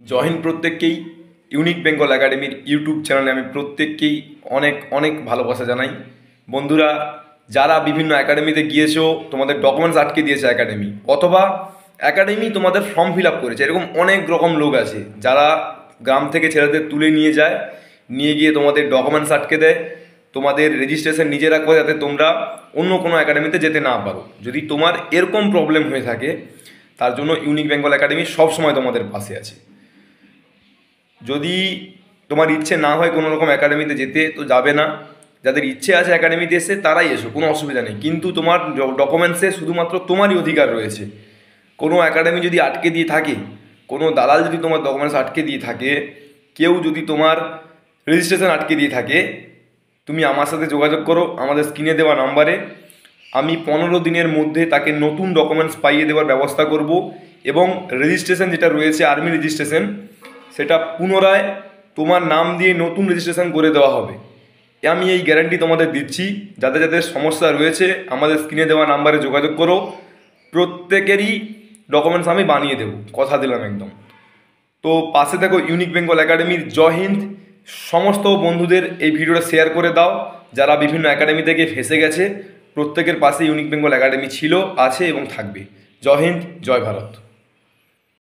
জয় হিন্দ প্রত্যেককেই। ইউনিক বেঙ্গল একাডেমির ইউটিউব চ্যানেলে আমি প্রত্যেককেই অনেক অনেক ভালোবাসা জানাই। বন্ধুরা, যারা বিভিন্ন একাডেমিতে গিয়েছো, তোমাদের ডকুমেন্টস আটকে দিয়েছে একাডেমি, অথবা একাডেমি তোমাদের ফর্ম ফিল আপ করেছে, এরকম অনেক রকম লোক আছে যারা গ্রাম থেকে ছেলেদের তুলে নিয়ে যায়, নিয়ে গিয়ে তোমাদের ডকুমেন্টস আটকে দেয়, তোমাদের রেজিস্ট্রেশন নিজে রাখবে যাতে তোমরা অন্য কোনো একাডেমিতে যেতে না পারো। যদি তোমার এরকম প্রবলেম হয়ে থাকে, তার জন্য ইউনিক বেঙ্গল একাডেমি সবসময় তোমাদের পাশে আছে। যদি তোমার ইচ্ছে না হয় কোনো রকম একাডেমিতে যেতে, তো যাবে না। যাদের ইচ্ছে আছে একাডেমিতে এসে তারাই এসো, কোনো অসুবিধা নেই। কিন্তু তোমার ডকুমেন্টসে শুধুমাত্র তোমারই অধিকার রয়েছে। কোনো একাডেমি যদি আটকে দিয়ে থাকে, কোনো দালাল যদি তোমার ডকুমেন্টস আটকে দিয়ে থাকে, কেউ যদি তোমার রেজিস্ট্রেশন আটকে দিয়ে থাকে, তুমি আমার সাথে যোগাযোগ করো আমাদের স্ক্রিনে দেওয়া নাম্বারে। আমি 15 দিনের মধ্যে তাকে নতুন ডকুমেন্টস পাইয়ে দেওয়ার ব্যবস্থা করব, এবং রেজিস্ট্রেশন যেটা রয়েছে আর্মি রেজিস্ট্রেশন, সেটা পুনরায় তোমার নাম দিয়ে নতুন রেজিস্ট্রেশন করে দেওয়া হবে। আমি এই গ্যারান্টি তোমাদের দিচ্ছি। যাদের যাদের সমস্যা রয়েছে আমাদের স্ক্রিনে দেওয়া নাম্বারে যোগাযোগ করো, প্রত্যেকেরই ডকুমেন্টস আমি বানিয়ে দেবো, কথা দিলাম একদম। তো পাশে দেখো ইউনিক বেঙ্গল একাডেমির। জয় হিন্দ। সমস্ত বন্ধুদের এই ভিডিওটা শেয়ার করে দাও যারা বিভিন্ন একাডেমি থেকে ফেঁসে গেছে। প্রত্যেকের পাশে ইউনিক বেঙ্গল একাডেমি ছিল, আছে এবং থাকবে। জয় হিন্দ, জয় ভারত।